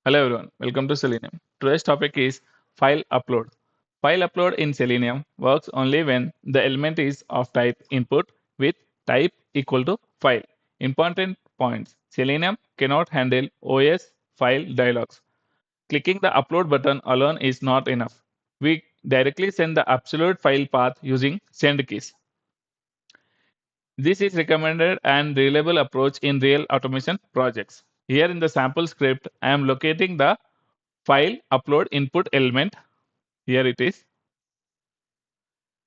Hello everyone, welcome to Selenium. Today's topic is file upload. File upload in Selenium works only when the element is of type input with type equal to file. Important points. Selenium cannot handle OS file dialogs. Clicking the upload button alone is not enough. We directly send the absolute file path using SendKeys. This is recommended and reliable approach in real automation projects. Here in the sample script, I am locating the file upload input element. Here it is.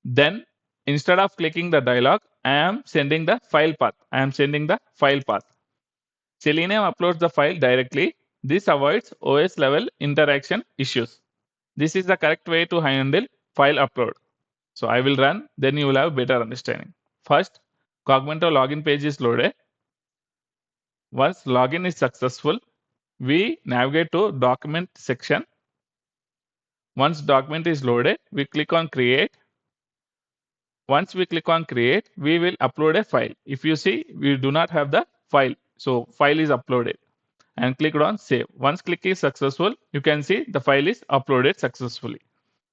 Then instead of clicking the dialog, I am sending the file path. Selenium uploads the file directly. This avoids OS level interaction issues. This is the correct way to handle file upload. So I will run, then you will have better understanding. First, Cogmento login page is loaded. Once login is successful, we navigate to document section. Once document is loaded, we click on create. Once we click on create, we will upload a file. If you see, we do not have the file. So file is uploaded and click on save. Once click is successful, you can see the file is uploaded successfully.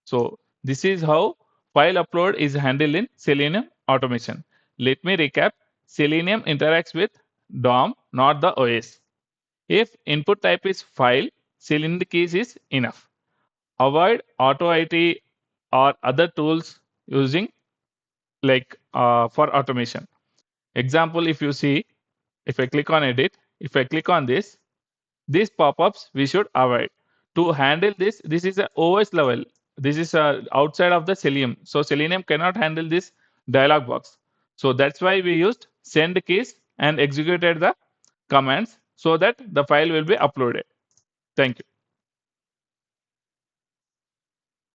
So this is how file upload is handled in Selenium automation. Let me recap. Selenium interacts with DOM, not the OS. If input type is file, SendKeys is enough. Avoid auto IT or other tools using for automation. Example, if you see, if I click on edit, if I click on this, these pop-ups we should avoid. To handle this, this is a OS level. This is outside of the Selenium. So Selenium cannot handle this dialog box. So that's why we used send keys and executed the commands so that the file will be uploaded. Thank you.